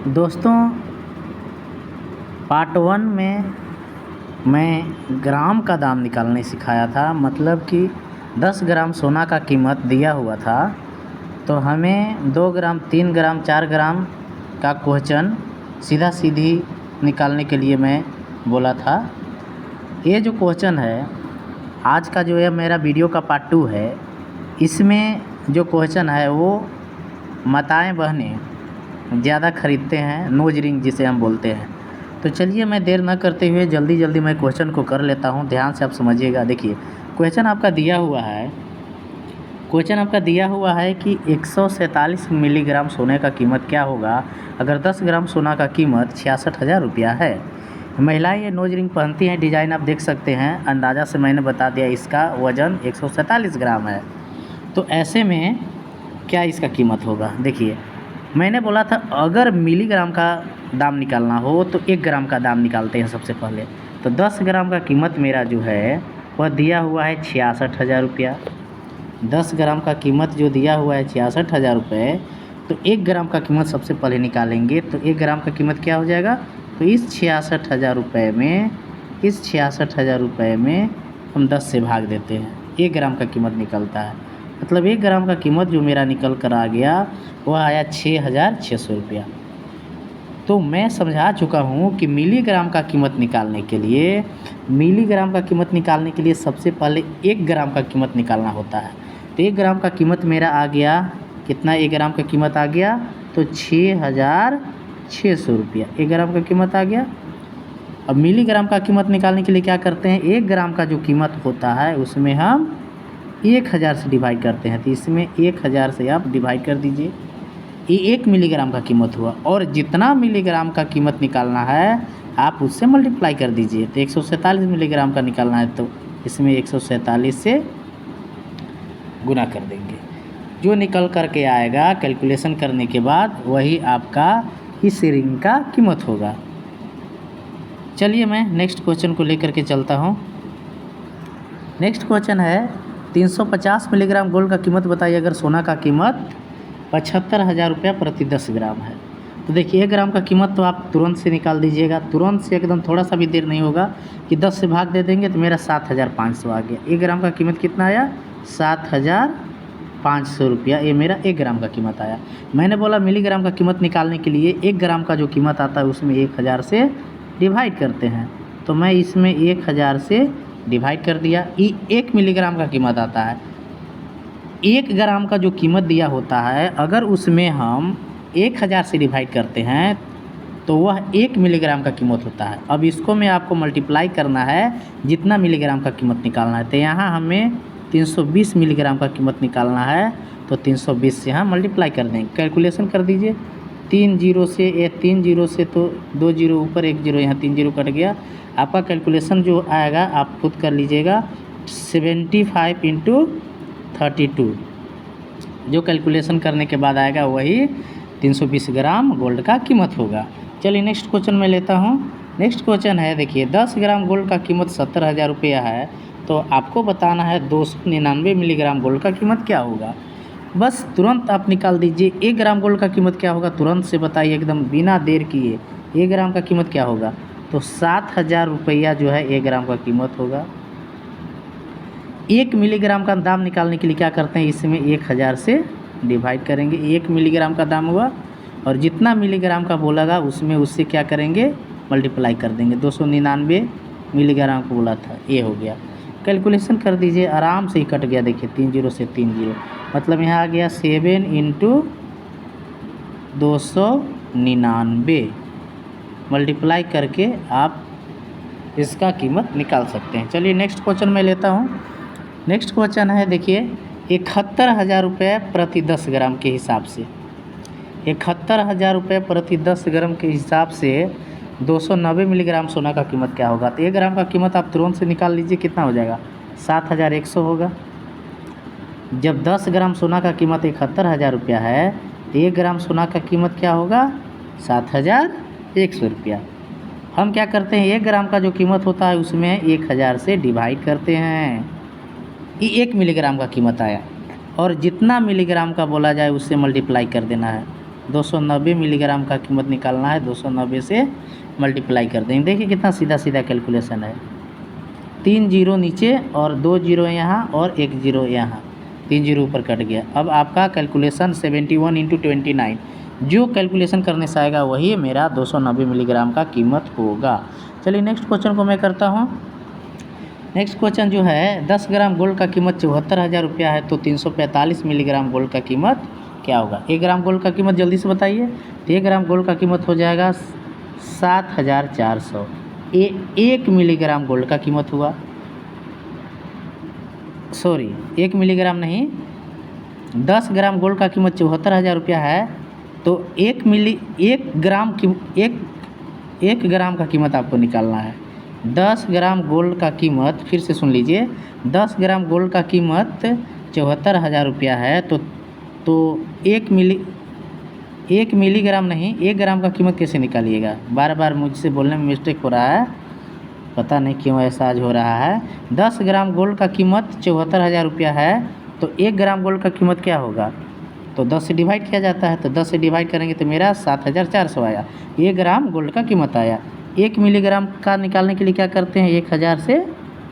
दोस्तों, पार्ट 1 में मैं ग्राम का दाम निकालने सिखाया था। मतलब कि 10 ग्राम सोना का कीमत दिया हुआ था, तो हमें 2 ग्राम, 3 ग्राम, 4 ग्राम का क्वेश्चन सीधा सीधी निकालने के लिए मैं बोला था। ये जो क्वेश्चन है, आज का जो है मेरा वीडियो का पार्ट 2 है। इसमें जो क्वेश्चन है वो माताएं बहनें ज़्यादा ख़रीदते हैं, नोज रिंग जिसे हम बोलते हैं। तो चलिए मैं देर न करते हुए जल्दी मैं क्वेश्चन को कर लेता हूँ। ध्यान से आप समझिएगा। देखिए, क्वेश्चन आपका दिया हुआ है कि 147 मिलीग्राम सोने का कीमत क्या होगा अगर 10 ग्राम सोना का कीमत 66,000 रुपया है। महिलाएं ये नोज रिंग पहनती हैं। डिज़ाइन आप देख सकते हैं। अंदाज़ा से मैंने बता दिया, इसका वज़न 147 ग्राम है। तो ऐसे में क्या इसका कीमत होगा? देखिए, मैंने बोला था अगर मिलीग्राम का दाम निकालना हो तो 1 ग्राम का दाम निकालते हैं सबसे पहले। तो 10 ग्राम का कीमत मेरा जो है वह दिया हुआ है 66,000 रुपया। 10 ग्राम का कीमत जो दिया हुआ है 66,000 रुपये, तो 1 ग्राम का कीमत सबसे पहले निकालेंगे। तो 1 ग्राम का कीमत क्या हो जाएगा? तो इस 66,000 रुपये में हम 10 से भाग देते हैं। 1 ग्राम का कीमत निकलता है। मतलब 1 ग्राम का कीमत जो मेरा निकल कर आ गया वह आया 6,600 रुपया। तो मैं समझा चुका हूँ कि मिलीग्राम का कीमत निकालने के लिए सबसे पहले 1 ग्राम का कीमत निकालना होता है। तो 1 ग्राम का कीमत मेरा आ गया कितना? 1 ग्राम का कीमत आ गया तो 6,600 रुपया 1 ग्राम का कीमत आ गया। अब मिलीग्राम का कीमत निकालने के लिए क्या करते हैं? 1 ग्राम का जो कीमत होता है उसमें हम 1000 से डिवाइड करते हैं। तो इसमें 1000 से आप डिवाइड कर दीजिए। ये 1 मिलीग्राम का कीमत हुआ, और जितना मिलीग्राम का कीमत निकालना है आप उससे मल्टीप्लाई कर दीजिए। तो 147 मिलीग्राम का निकालना है तो इसमें 147 से गुना कर देंगे। जो निकल कर के आएगा कैलकुलेशन करने के बाद वही आपका इस रिंग का कीमत होगा। चलिए मैं नेक्स्ट क्वेश्चन को लेकर के चलता हूँ। नेक्स्ट क्वेश्चन है 350 मिलीग्राम गोल्ड का कीमत बताइए अगर सोना का कीमत 75,000 रुपया प्रति 10 ग्राम है। तो देखिए, 1 ग्राम का कीमत तो आप तुरंत से निकाल दीजिएगा। तुरंत से एकदम थोड़ा सा भी देर नहीं होगा कि 10 से भाग दे देंगे तो मेरा 7,500 आ गया। 1 ग्राम का कीमत कितना आया? 7,500 रुपया। ये मेरा 1 ग्राम का कीमत आया। मैंने बोला मिलीग्राम का कीमत निकालने के लिए 1 ग्राम का जो कीमत आता है उसमें 1000 से डिवाइड करते हैं। तो मैं इसमें 1000 से डिवाइड कर दिया। 1 मिलीग्राम का कीमत आता है। 1 ग्राम का जो कीमत दिया होता है अगर उसमें हम 1000 से डिवाइड करते हैं तो वह 1 मिलीग्राम का कीमत होता है। अब इसको मैं आपको मल्टीप्लाई करना है जितना मिलीग्राम का कीमत निकालना है। तो यहाँ हमें 320 मिलीग्राम का कीमत निकालना है। तो 320 से यहाँ मल्टीप्लाई कर देंगे। कैलकुलेशन कर दीजिए। 3 जीरो से तो 2 जीरो ऊपर 1 जीरो, यहाँ 3 जीरो कट गया। आपका कैलकुलेशन जो आएगा आप खुद कर लीजिएगा। 75 इंटू 32 जो कैलकुलेशन करने के बाद आएगा वही 320 ग्राम गोल्ड का कीमत होगा। चलिए नेक्स्ट क्वेश्चन मैं लेता हूँ। नेक्स्ट क्वेश्चन है, देखिए 10 ग्राम गोल्ड का कीमत 70,000 रुपया है। तो आपको बताना है 299 मिलीग्राम गोल्ड का कीमत क्या होगा। बस तुरंत आप निकाल दीजिए। 1 ग्राम गोल्ड का कीमत क्या होगा तुरंत से बताइए, एकदम बिना देर किए। 1 ग्राम का कीमत क्या होगा? तो 7,000 रुपया जो है 1 ग्राम का कीमत होगा। 1 मिलीग्राम का दाम निकालने के लिए क्या करते हैं? इसमें 1000 से डिवाइड करेंगे। 1 मिलीग्राम का दाम हुआ, और जितना मिलीग्राम का बोलेगा उसमें उससे क्या करेंगे? मल्टीप्लाई कर देंगे। 299 मिलीग्राम को बोला था, ये हो गया। कैलकुलेशन कर दीजिए, आराम से ही कट गया। देखिए 3 जीरो से 3 जीरो, मतलब यहाँ आ गया 7 इंटू 299। मल्टीप्लाई करके आप इसका कीमत निकाल सकते हैं। चलिए नेक्स्ट क्वेश्चन मैं लेता हूँ। नेक्स्ट क्वेश्चन है, देखिए 71,000 रुपये प्रति 10 ग्राम के हिसाब से। 71,000 रुपये प्रति 10 ग्राम के हिसाब से 290 मिलीग्राम सोना का कीमत क्या होगा? तो 1 ग्राम का कीमत आप तुरंत से निकाल लीजिए। कितना हो जाएगा? 7,100 होगा। जब 10 ग्राम सोना का कीमत 71,000 रुपया है तो 1 ग्राम सोना का कीमत क्या होगा? 7,100 रुपया। हम क्या करते हैं? 1 ग्राम का जो कीमत होता है उसमें 1000 से डिवाइड करते हैं। ये 1 मिलीग्राम का कीमत आया, और जितना मिलीग्राम का बोला जाए उससे मल्टीप्लाई कर देना है। 290 मिलीग्राम का कीमत निकालना है, 290 से मल्टीप्लाई कर देंगे। देखिए कितना सीधा सीधा कैलकुलेशन है। 3 जीरो नीचे और 2 जीरो यहाँ और 1 जीरो यहाँ, 3 जीरो ऊपर कट गया। अब आपका कैलकुलेशन 71 इंटू 29 जो कैलकुलेशन करने से आएगा वही मेरा 290 मिलीग्राम का कीमत होगा। चलिए नेक्स्ट क्वेश्चन को मैं करता हूँ। नेक्स्ट क्वेश्चन जो है 10 ग्राम गोल्ड का कीमत 74,000 रुपया है, तो 345 मिलीग्राम गोल्ड का कीमत क्या होगा। 1 ग्राम गोल्ड का कीमत जल्दी से बताइए। तो 1 ग्राम गोल्ड का कीमत हो जाएगा 7,400। 1 मिलीग्राम गोल्ड का कीमत हुआ, सॉरी 1 मिलीग्राम नहीं, 10 ग्राम गोल्ड का कीमत 74,000 रुपया है, तो 1 ग्राम का कीमत आपको निकालना है। 10 ग्राम गोल्ड का कीमत, फिर से सुन लीजिए, 10 ग्राम गोल्ड का कीमत 74,000 रुपया है, तो 1 मिलीग्राम नहीं, 1 ग्राम का कीमत कैसे निकालिएगा। बार बार मुझसे बोलने में मिस्टेक हो रहा है, पता नहीं क्यों ऐसा आज हो रहा है। 10 ग्राम गोल्ड का कीमत 74,000 रुपया है, तो 1 ग्राम गोल्ड का कीमत क्या होगा। तो 10 से डिवाइड किया जाता है, तो 10 से डिवाइड करेंगे तो मेरा 7,400 आया। 1 ग्राम गोल्ड का कीमत आया। 1 मिलीग्राम का निकालने के लिए क्या करते हैं, 1000 से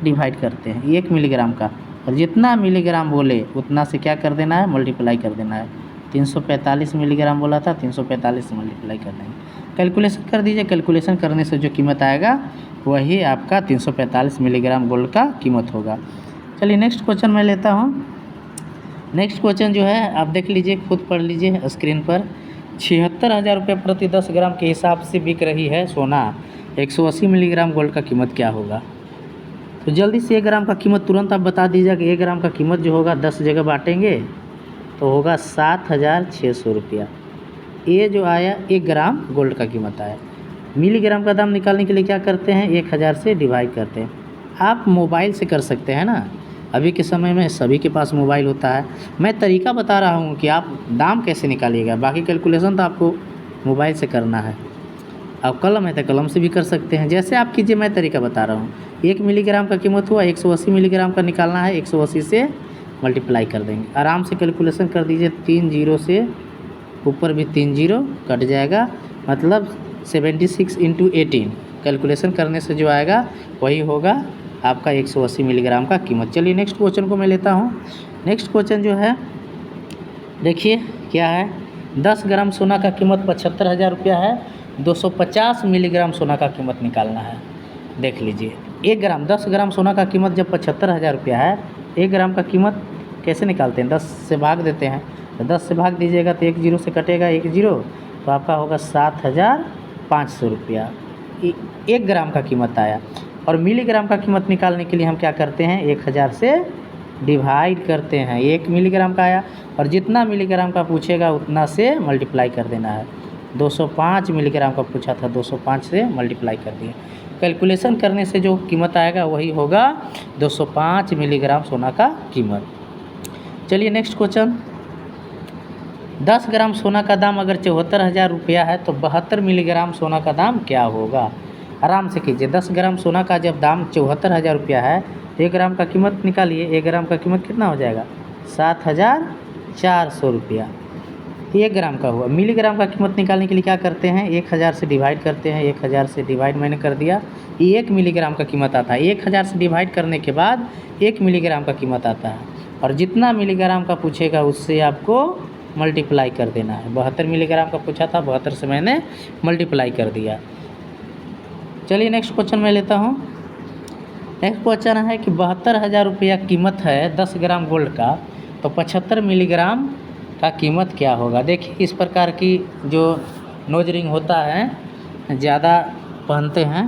डिवाइड करते हैं 1 मिलीग्राम का, और जितना मिलीग्राम बोले उतना से क्या कर देना है, मल्टीप्लाई कर देना है। 345 मिलीग्राम बोला था, 345 से मल्टीप्लाई कर देंगे। कैलकुलेशन कर दीजिए, कैलकुलेशन करने से जो कीमत आएगा वही आपका 345 मिलीग्राम गोल्ड का कीमत होगा। चलिए नेक्स्ट क्वेश्चन मैं लेता हूँ। नेक्स्ट क्वेश्चन जो है आप देख लीजिए, खुद पढ़ लीजिए स्क्रीन पर। 76,000 रुपये प्रति 10 ग्राम के हिसाब से बिक रही है सोना, 180 मिलीग्राम गोल्ड का कीमत क्या होगा। तो जल्दी से 1 ग्राम का कीमत तुरंत आप बता दीजिए कि 1 ग्राम का कीमत जो होगा 10 जगह बांटेंगे तो होगा 7,600 रुपया। ये जो आया 1 ग्राम गोल्ड का कीमत आया। मिलीग्राम का दाम निकालने के लिए क्या करते हैं, 1000 से डिवाइड करते हैं। आप मोबाइल से कर सकते हैं ना, अभी के समय में सभी के पास मोबाइल होता है। मैं तरीका बता रहा हूँ कि आप दाम कैसे निकालिएगा, बाकी कैलकुलेशन तो आपको मोबाइल से करना है। अब कलम है तो कलम से भी कर सकते हैं, जैसे आप कीजिए, मैं तरीका बता रहा हूँ। 1 मिलीग्राम का कीमत हुआ, 180 मिलीग्राम का निकालना है, 180 से मल्टीप्लाई कर देंगे। आराम से कैलकुलेशन कर दीजिए, 3 जीरो से ऊपर भी 3 जीरो कट जाएगा, मतलब 76 इंटू 18 कैलकुलेशन करने से जो आएगा वही होगा आपका 180 मिलीग्राम का कीमत। चलिए नेक्स्ट क्वेश्चन को मैं लेता हूँ। नेक्स्ट क्वेश्चन जो है देखिए क्या है, 10 ग्राम सोना का कीमत 75,000 रुपया है, 250 मिलीग्राम सोना का कीमत निकालना है। देख लीजिए 1 ग्राम, 10 ग्राम सोना का कीमत जब 75,000 रुपया है, 1 ग्राम का कीमत कैसे निकालते हैं, 10 से भाग देते हैं। तो 10 से भाग दीजिएगा तो 1 जीरो से कटेगा 1 जीरो, तो आपका होगा 7,500 रुपया। 1 ग्राम का कीमत आया। और मिलीग्राम का कीमत निकालने के लिए हम क्या करते हैं, 1000 से डिवाइड करते हैं। 1 मिलीग्राम का आया और जितना मिलीग्राम का पूछेगा उतना से मल्टीप्लाई कर देना है। 205 मिलीग्राम का पूछा था, 205 से मल्टीप्लाई कर दिए। कैलकुलेशन करने से जो कीमत आएगा वही होगा 205 मिलीग्राम सोना का कीमत। चलिए नेक्स्ट क्वेश्चन। 10 ग्राम सोना का दाम अगर 74,000 रुपया है तो 72 मिलीग्राम सोना का दाम क्या होगा। आराम से कीजिए, 10 ग्राम सोना का जब दाम 74,000 रुपया है तो 1 ग्राम का कीमत निकालिए। 1 ग्राम का कीमत कितना हो जाएगा, 7,400 रुपया। 1 ग्राम का हुआ। मिलीग्राम का कीमत निकालने के लिए क्या करते हैं, 1000 से डिवाइड करते हैं। 1000 से डिवाइड मैंने कर दिया, 1 मिलीग्राम का कीमत आता है। 1000 से डिवाइड करने के बाद 1 मिलीग्राम का कीमत आता है, और जितना मिलीग्राम का पूछेगा उससे आपको मल्टीप्लाई कर देना है। 72 मिलीग्राम का पूछा था, 72 से मैंने मल्टीप्लाई कर दिया। चलिए नेक्स्ट क्वेश्चन मैं लेता हूँ। नेक्स्ट क्वेश्चन है कि 72,000 रुपया कीमत है 10 ग्राम गोल्ड का, तो 75 मिलीग्राम का कीमत क्या होगा। देखिए इस प्रकार की जो नोज रिंग होता है ज़्यादा पहनते हैं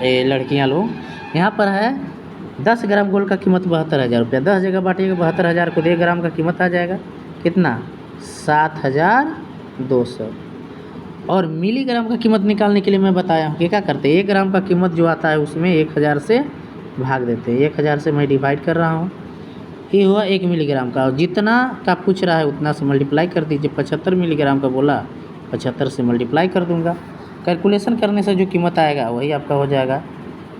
ये लड़कियां लोग। यहाँ पर है 10 ग्राम गोल्ड का कीमत 72,000 रुपया। 10 जगह बांटिएगा 72,000 को, 1 ग्राम का कीमत आ जाएगा कितना, 7,200। और मिलीग्राम का कीमत निकालने के लिए मैं बताया हूँ कि क्या करते हैं, 1 ग्राम का कीमत जो आता है उसमें 1000 से भाग देते हैं। 1000 से मैं डिवाइड कर रहा हूँ, ये हुआ 1 मिलीग्राम का, और जितना का पूछ रहा है उतना से मल्टीप्लाई कर दीजिए। 75 मिलीग्राम का बोला, 75 से मल्टीप्लाई कर दूंगा। कैलकुलेशन करने से जो कीमत आएगा वही आपका हो जाएगा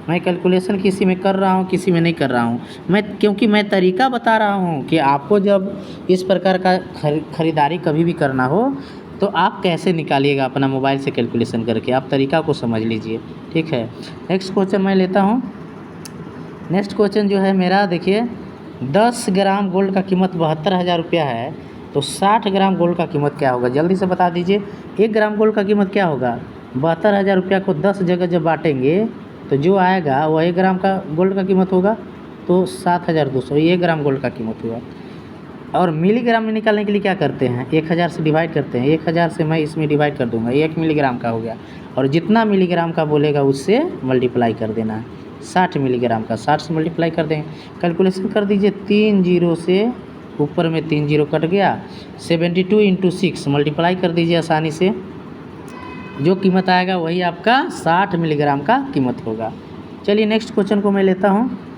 मैं कैलकुलेशन किसी में कर रहा हूँ, किसी में नहीं कर रहा हूँ। क्योंकि मैं तरीका बता रहा हूँ कि आपको जब इस प्रकार का खरीदारी कभी भी करना हो तो आप कैसे निकालिएगा अपना मोबाइल से कैलकुलेशन करके, आप तरीका को समझ लीजिए, ठीक है। नेक्स्ट क्वेश्चन मैं लेता हूँ। नेक्स्ट क्वेश्चन जो है मेरा, देखिए 10 ग्राम गोल्ड का कीमत 72,000 रुपया है, तो 60 ग्राम गोल्ड का कीमत क्या होगा, जल्दी से बता दीजिए। 1 ग्राम गोल्ड का कीमत क्या होगा, 72,000 रुपया को 10 जगह जब बांटेंगे तो जो आएगा वो 1 ग्राम का गोल्ड का कीमत होगा, तो 7,200 1 ग्राम गोल्ड का कीमत हुआ। और मिलीग्राम में निकालने के लिए क्या करते हैं, 1000 से डिवाइड करते हैं। 1000 से मैं इसमें डिवाइड कर दूंगा, 1 मिलीग्राम का हो गया, और जितना मिलीग्राम का बोलेगा उससे मल्टीप्लाई कर देना है। 60 मिलीग्राम का 60 से मल्टीप्लाई कर देंगे। कैलकुलेशन कर दीजिए, 3 जीरो से ऊपर में 3 जीरो कट गया, 72 इंटू 6 मल्टीप्लाई कर दीजिए आसानी से, जो कीमत आएगा वही आपका 60 मिलीग्राम का कीमत होगा। चलिए नेक्स्ट क्वेश्चन को मैं लेता हूँ।